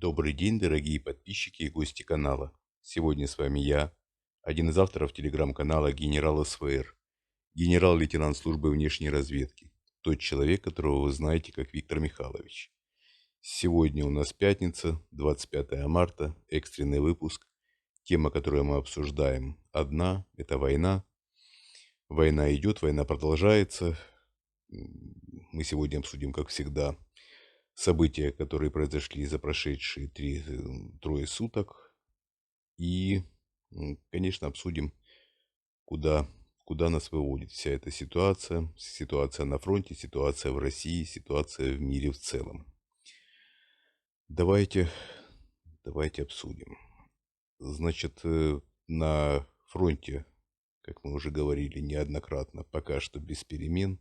Добрый день, дорогие подписчики и гости канала. Сегодня с вами я, один из авторов телеграм-канала генерал СВР, генерал-лейтенант службы внешней разведки, тот человек, которого вы знаете как Виктор Михайлович. Сегодня у нас пятница, 25 марта, экстренный выпуск. Тема, которую мы обсуждаем, одна – это война. Война идет, война продолжается. Мы сегодня обсудим, как всегда, события, которые произошли за прошедшие трое суток. И, конечно, обсудим, куда, куда нас выводит вся эта ситуация. Ситуация на фронте, ситуация в России, ситуация в мире в целом. Давайте обсудим. Значит, на фронте, как мы уже говорили неоднократно, пока что без перемен.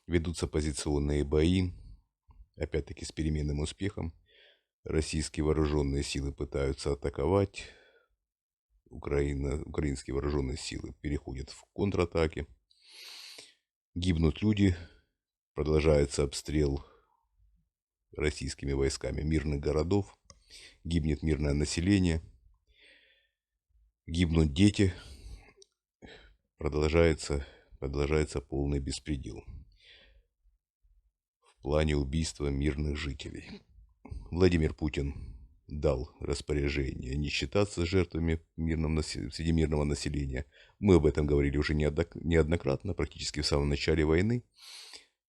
Ведутся позиционные бои, опять-таки с переменным успехом. Российские вооруженные силы пытаются атаковать. Украинские вооруженные силы переходят в контратаки. Гибнут люди. Продолжается обстрел российскими войсками мирных городов. Гибнет мирное население. Гибнут дети. Продолжается полный беспредел в плане убийства мирных жителей. Владимир Путин дал распоряжение не считаться с жертвами среди мирного населения. Мы об этом говорили уже неоднократно, практически в самом начале войны.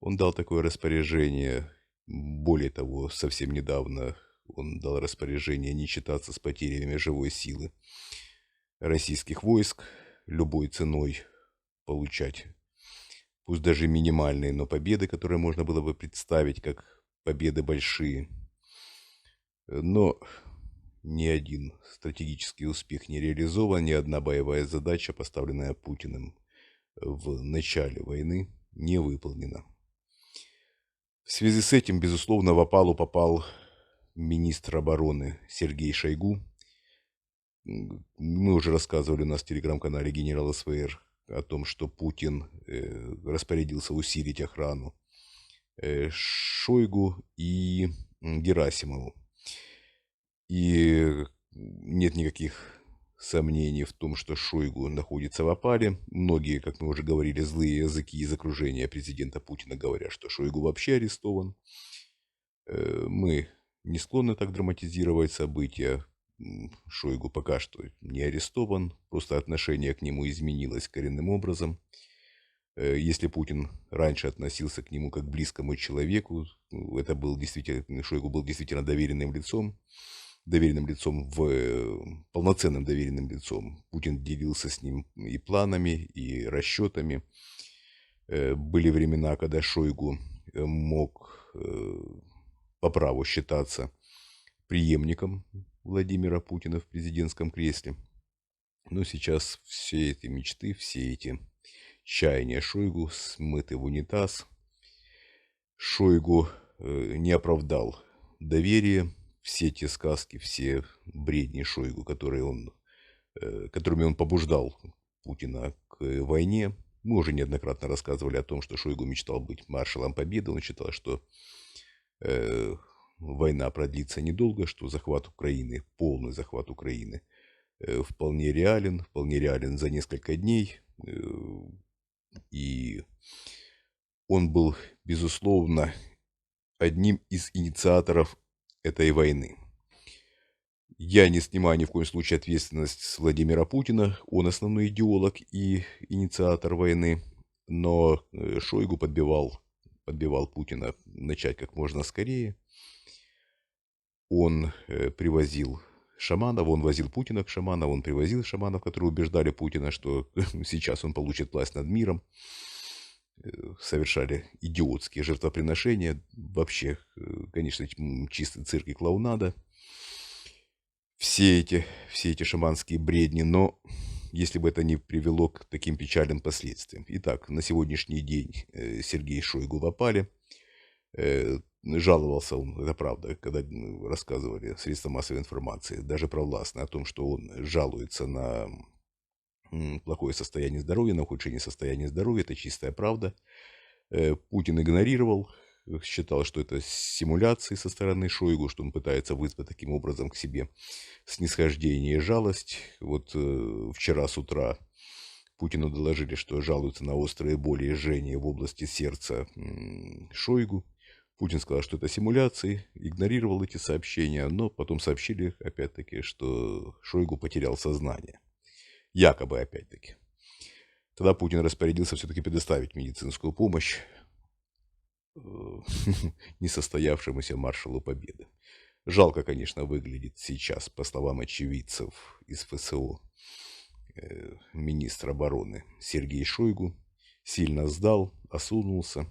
Он дал такое распоряжение. Более того, совсем недавно он дал распоряжение не считаться с потерями живой силы российских войск, любой ценой получать, пусть даже минимальные, но победы, которые можно было бы представить как победы большие. Но ни один стратегический успех не реализован, ни одна боевая задача, поставленная Путиным в начале войны, не выполнена. В связи с этим, безусловно, в опалу попал министр обороны Сергей Шойгу. Мы уже рассказывали у нас в телеграм-канале генерал СВР о том, что Путин распорядился усилить охрану Шойгу и Герасимову. И нет никаких сомнений в том, что Шойгу находится в опале. Многие, как мы уже говорили, злые языки из окружения президента Путина говорят, что Шойгу вообще арестован. Мы не склонны так драматизировать события. Шойгу пока что не арестован, просто отношение к нему изменилось коренным образом. Если Путин раньше относился к нему как к близкому человеку, это был действительно, Шойгу был действительно доверенным лицом, полноценным доверенным лицом. Путин делился с ним и планами, и расчетами. Были времена, когда Шойгу мог по праву считаться преемником Владимира Путина в президентском кресле. Но сейчас все эти мечты, все эти чаяния Шойгу смыты в унитаз. Шойгу не оправдал доверие. Все те сказки, все бредни Шойгу, которыми он побуждал Путина к войне. Мы уже неоднократно рассказывали о том, что Шойгу мечтал быть маршалом Победы. Он считал, что война продлится недолго, что захват Украины, полный захват Украины, вполне реален за несколько дней. И он был, безусловно, одним из инициаторов этой войны. Я не снимаю ни в коем случае ответственность с Владимира Путина, он основной идеолог и инициатор войны, но Шойгу подбивал Путина начать как можно скорее. Он привозил шаманов, он возил Путина к шаманам, он привозил шаманов, которые убеждали Путина, что сейчас он получит власть над миром. Совершали идиотские жертвоприношения. Вообще, конечно, чистый цирк и клоунада. Все эти шаманские бредни, но если бы это не привело к таким печальным последствиям. Итак, на сегодняшний день Сергей Шойгу в опале. Жаловался он, это правда, когда рассказывали средства массовой информации, даже провластные, о том, что он жалуется на плохое состояние здоровья, на ухудшение состояния здоровья. Это чистая правда. Путин игнорировал считал, что это симуляции со стороны Шойгу, что он пытается вызвать таким образом к себе снисхождение и жалость. Вот вчера с утра Путину доложили, что жалуются на острые боли и жжение в области сердца Шойгу. Путин сказал, что это симуляции, игнорировал эти сообщения, но потом сообщили, опять-таки, что Шойгу потерял сознание. Якобы, опять-таки. Тогда Путин распорядился все-таки предоставить медицинскую помощь несостоявшемуся маршалу Победы. Жалко, конечно, выглядит сейчас, по словам очевидцев из ФСО, министр обороны Сергей Шойгу. Сильно сдал, осунулся.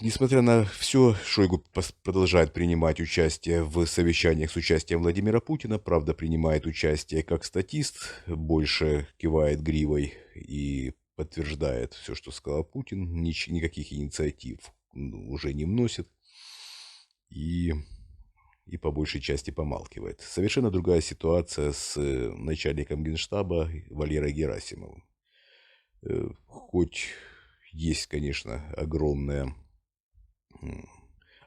Несмотря на все, Шойгу продолжает принимать участие в совещаниях с участием Владимира Путина. Правда, принимает участие как статист, больше кивает гривой и подтверждает все, что сказал Путин. Никаких инициатив уже не вносит. И по большей части помалкивает. Совершенно другая ситуация с начальником Генштаба Валерой Герасимовым. Хоть есть, конечно, огромное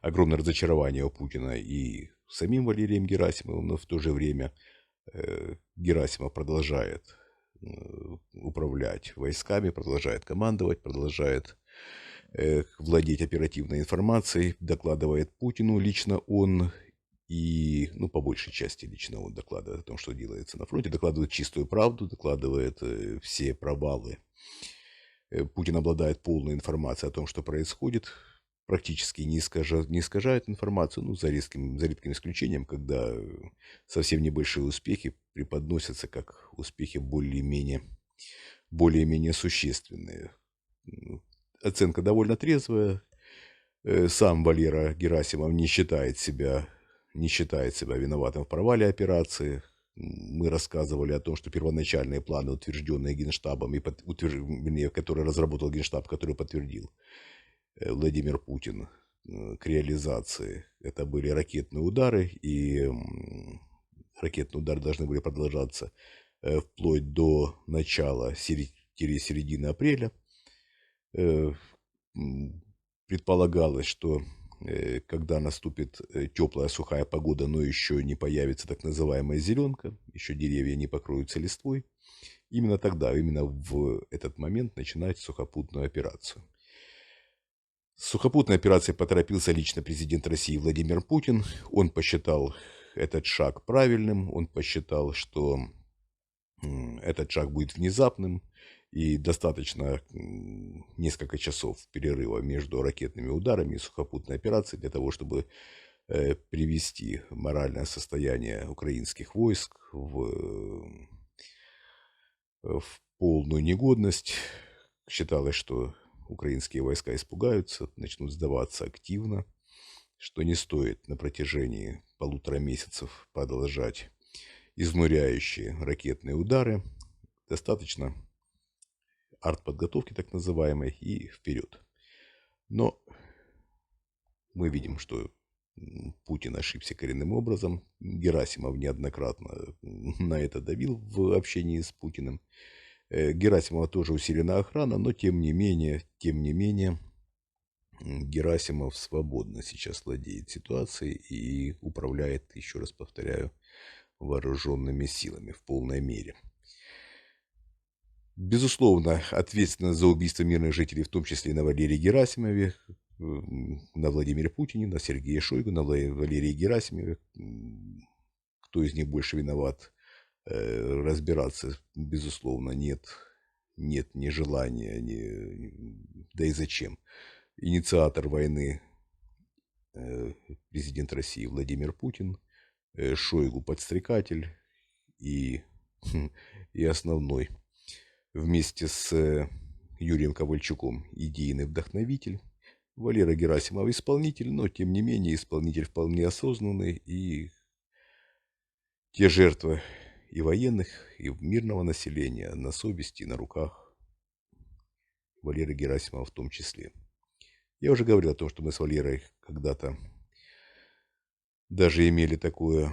разочарование у Путина и самим Валерием Герасимовым, но в то же время Герасимов продолжает управлять войсками, продолжает командовать, продолжает владеть оперативной информацией, докладывает Путину лично он, и, по большей части лично он докладывает о том, что делается на фронте, докладывает чистую правду, докладывает все провалы. Путин обладает полной информацией о том, что происходит, практически не искажает информацию, за редким исключением, когда совсем небольшие успехи преподносятся как успехи более-менее существенные. Оценка довольно трезвая. Сам Валера Герасимов не считает себя виноватым в провале операции. Мы рассказывали о том, что первоначальные планы, утвержденные Генштабом, которые разработал Генштаб, который подтвердил Владимир Путин к реализации, это были ракетные удары, и ракетные удары должны были продолжаться вплоть до начала-середины апреля. Предполагалось, что когда наступит теплая сухая погода, но еще не появится так называемая зеленка, еще деревья не покроются листвой, именно в этот момент начинать сухопутную операцию. С сухопутной операцией поторопился лично президент России Владимир Путин. Он посчитал этот шаг правильным, он посчитал, что этот шаг будет внезапным, и достаточно несколько часов перерыва между ракетными ударами и сухопутной операцией для того, чтобы привести моральное состояние украинских войск в полную негодность. Считалось, что украинские войска испугаются, начнут сдаваться активно, что не стоит на протяжении 1,5 месяцев продолжать изнуряющие ракетные удары. Достаточно артподготовки так называемой и вперед. Но мы видим, что Путин ошибся коренным образом. Герасимов неоднократно на это давил в общении с Путиным. Герасимова тоже усилена охрана, но тем не менее, Герасимов свободно сейчас владеет ситуацией и управляет, еще раз повторяю, вооруженными силами в полной мере. Безусловно, ответственность за убийство мирных жителей, в том числе и на Валерии Герасимове, на Владимире Путине, на Сергее Шойгу, на Валерии Герасимове. Кто из них больше виноват, разбираться, безусловно, нет ни желания, да и зачем. Инициатор войны президент России Владимир Путин, Шойгу подстрекатель и основной вместе с Юрием Ковальчуком идейный вдохновитель, Валера Герасимов исполнитель, но тем не менее исполнитель вполне осознанный, и те жертвы и военных, и мирного населения на совести и на руках Валеры Герасимова в том числе. Я уже говорил о том, что мы с Валерой когда-то даже имели такую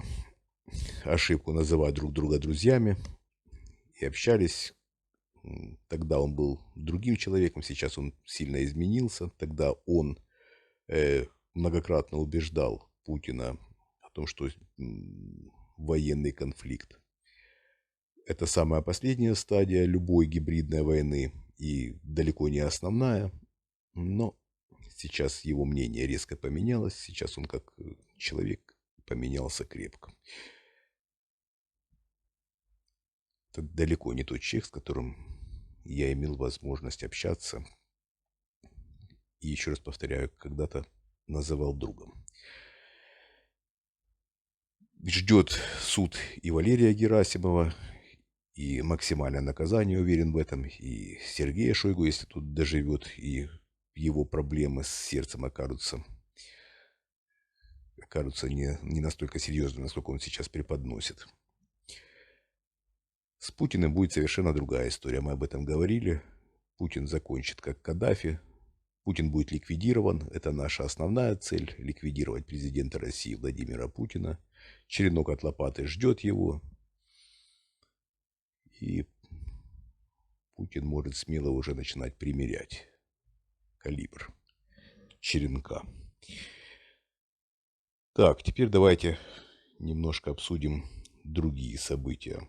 ошибку называть друг друга друзьями и общались Тогда он был другим человеком, сейчас он сильно изменился. Тогда он многократно убеждал Путина о том, что военный конфликт — это самая последняя стадия любой гибридной войны и далеко не основная. Но сейчас его мнение резко поменялось. Сейчас он как человек поменялся крепко. Это далеко не тот человек, с которым я имел возможность общаться. И еще раз повторяю, когда-то называл другом. Ждет суд и Валерия Герасимова, и максимальное наказание, уверен в этом, и Сергея Шойгу, если тут доживет, и его проблемы с сердцем окажутся не настолько серьезными, насколько он сейчас преподносит. С Путиным будет совершенно другая история, мы об этом говорили. Путин закончит как Каддафи, Путин будет ликвидирован, это наша основная цель — ликвидировать президента России Владимира Путина. Черенок от лопаты ждет его, и Путин может смело уже начинать примерять калибр черенка. Так, теперь давайте немножко обсудим другие события.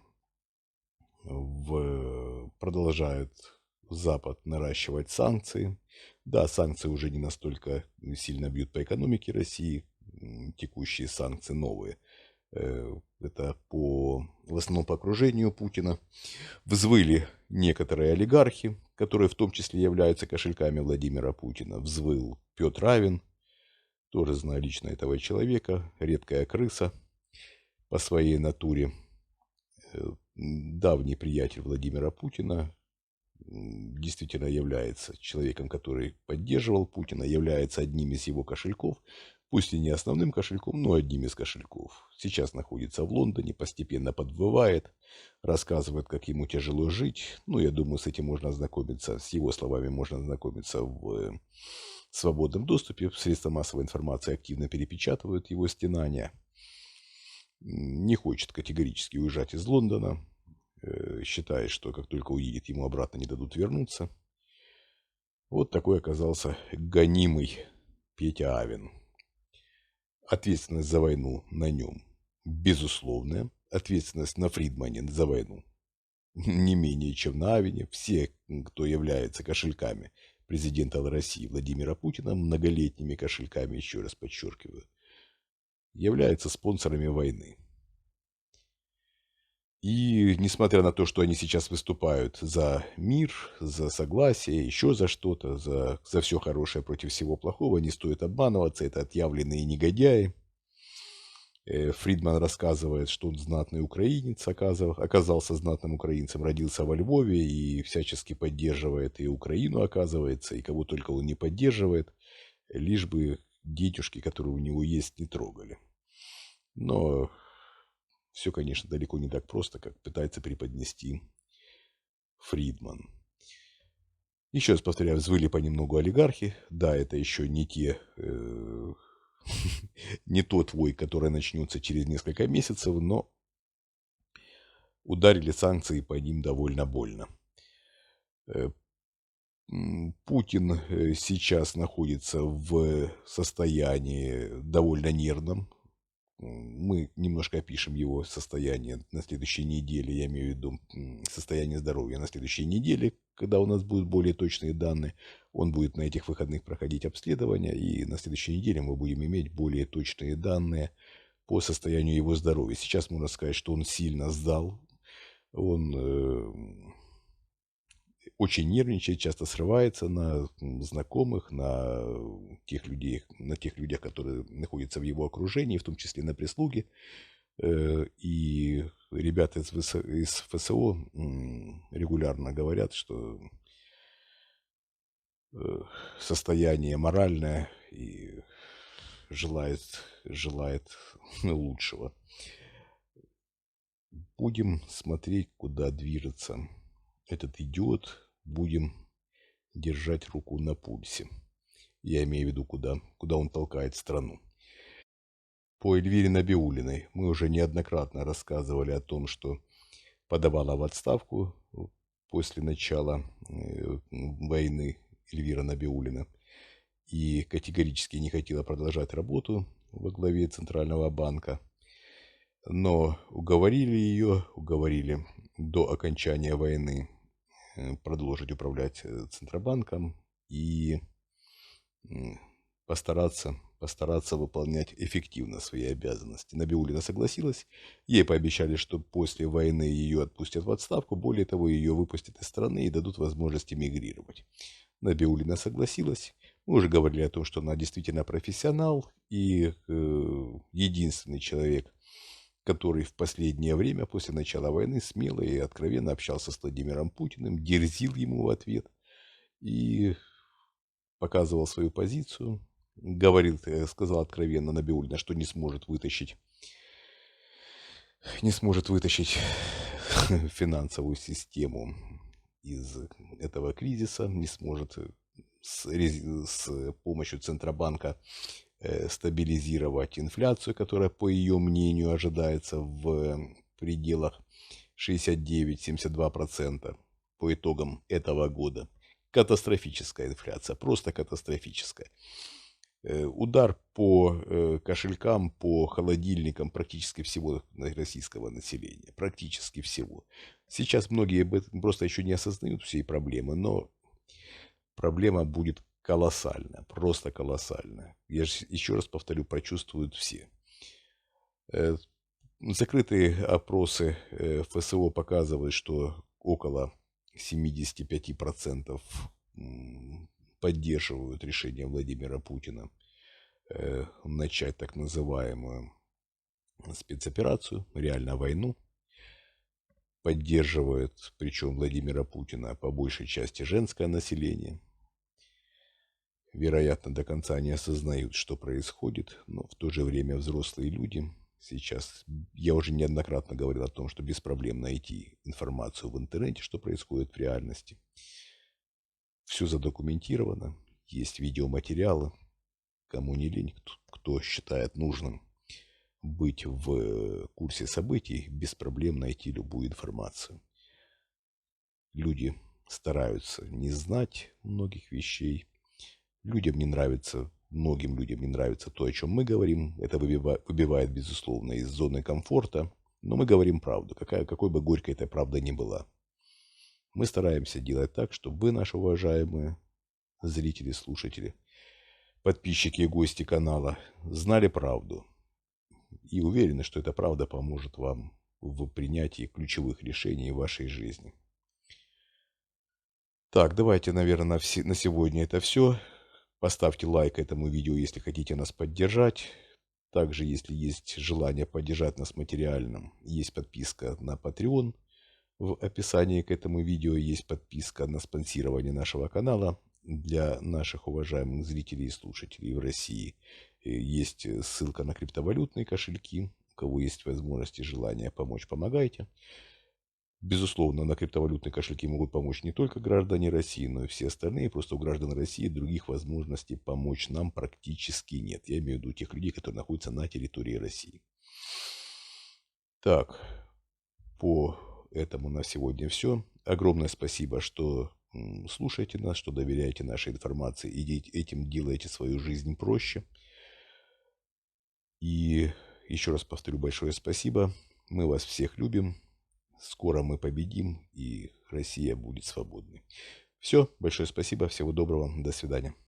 Продолжает Запад наращивать санкции. Да, санкции уже не настолько сильно бьют по экономике России. Текущие санкции новые. Это в основном по окружению Путина. Взвыли некоторые олигархи, которые в том числе являются кошельками Владимира Путина. Взвыл Петр Авен, тоже знаю лично этого человека, редкая крыса по своей натуре. Давний приятель Владимира Путина, действительно является человеком, который поддерживал Путина, является одним из его кошельков, пусть и не основным кошельком, но одним из кошельков. Сейчас находится в Лондоне, постепенно подвывает, рассказывает, как ему тяжело жить. Ну, я думаю, с этим можно ознакомиться, с его словами можно ознакомиться в свободном доступе. Средства массовой информации активно перепечатывают его стенания. Не хочет категорически уезжать из Лондона. Считает, что как только уедет, ему обратно не дадут вернуться. Вот такой оказался гонимый Петя Авен. Ответственность за войну на нем безусловная. Ответственность на Фридмане за войну не менее, чем на Авене. Все, кто является кошельками президента России Владимира Путина, многолетними кошельками, еще раз подчеркиваю, являются спонсорами войны. И несмотря на то, что они сейчас выступают за мир, за согласие, еще за что-то, за все хорошее против всего плохого, не стоит обманываться, это отъявленные негодяи. Фридман рассказывает, что он знатный украинец, оказался знатным украинцем, родился во Львове и всячески поддерживает и Украину, оказывается, и кого только он не поддерживает, лишь бы детюшки, которые у него есть, не трогали. Но все, конечно, далеко не так просто, как пытается преподнести Фридман. Еще раз повторяю, взвыли понемногу олигархи. Да, это еще не не тот вой, который начнется через несколько месяцев, но ударили санкции по ним довольно больно. Путин сейчас находится в состоянии довольно нервном. Мы немножко опишем его состояние на следующей неделе, я имею в виду состояние здоровья на следующей неделе, когда у нас будут более точные данные. Он будет на этих выходных проходить обследование, и на следующей неделе мы будем иметь более точные данные по состоянию его здоровья. Сейчас можно сказать, что он сильно сдал, он очень нервничает, часто срывается на знакомых, на тех людях, которые находятся в его окружении, в том числе на прислуге. И ребята из ФСО регулярно говорят, что состояние моральное и желает лучшего. Будем смотреть, куда движется этот идиот, будем держать руку на пульсе. Я имею в виду, куда он толкает страну. По Эльвире Набиуллиной мы уже неоднократно рассказывали о том, что подавала в отставку после начала войны Эльвира Набиуллина и категорически не хотела продолжать работу во главе Центрального банка. Но уговорили до окончания войны продолжить управлять Центробанком и постараться выполнять эффективно свои обязанности. Набиуллина согласилась. Ей пообещали, что после войны ее отпустят в отставку. Более того, ее выпустят из страны и дадут возможность эмигрировать. Набиуллина согласилась. Мы уже говорили о том, что она действительно профессионал и единственный человек, который в последнее время, после начала войны, смело и откровенно общался с Владимиром Путиным, дерзил ему в ответ и показывал свою позицию. Сказал откровенно Набиуллина, что не сможет вытащить финансовую систему из этого кризиса, не сможет с помощью Центробанка стабилизировать инфляцию, которая, по ее мнению, ожидается в пределах 69-72% по итогам этого года. Катастрофическая инфляция, просто катастрофическая. Удар по кошелькам, по холодильникам практически всего российского населения. Практически всего. Сейчас многие просто еще не осознают всей проблемы, но проблема будет колоссальная, просто колоссальная. Я же еще раз повторю, прочувствуют все. Закрытые опросы ФСО показывают, что около 75% поддерживают решение Владимира Путина начать так называемую спецоперацию, реально войну. Поддерживает, причем Владимира Путина, по большей части женское население. Вероятно, до конца не осознают, что происходит, но в то же время взрослые люди сейчас, я уже неоднократно говорил о том, что без проблем найти информацию в интернете, что происходит в реальности. Все задокументировано, есть видеоматериалы. Кому не лень, кто считает нужным быть в курсе событий, без проблем найти любую информацию. Люди стараются не знать многих вещей. Многим людям не нравится то, о чем мы говорим. Это выбивает, безусловно, из зоны комфорта. Но мы говорим правду, какой бы горькой эта правда ни была. Мы стараемся делать так, чтобы вы, наши уважаемые зрители, слушатели, подписчики и гости канала, знали правду. И уверены, что эта правда поможет вам в принятии ключевых решений в вашей жизни. Так, давайте, наверное, на сегодня это все. Поставьте лайк этому видео, если хотите нас поддержать. Также, если есть желание поддержать нас материально, есть подписка на Patreon. В описании к этому видео есть подписка на спонсирование нашего канала для наших уважаемых зрителей и слушателей в России. Есть ссылка на криптовалютные кошельки. У кого есть возможность и желание помочь, помогайте. Безусловно, на криптовалютные кошельки могут помочь не только граждане России, но и все остальные. Просто у граждан России других возможностей помочь нам практически нет. Я имею в виду тех людей, которые находятся на территории России. Так, по этому на сегодня все. Огромное спасибо, что слушаете нас, что доверяете нашей информации и этим делаете свою жизнь проще. И еще раз повторю большое спасибо. Мы вас всех любим. Скоро мы победим, и Россия будет свободной. Все, большое спасибо, всего доброго, до свидания.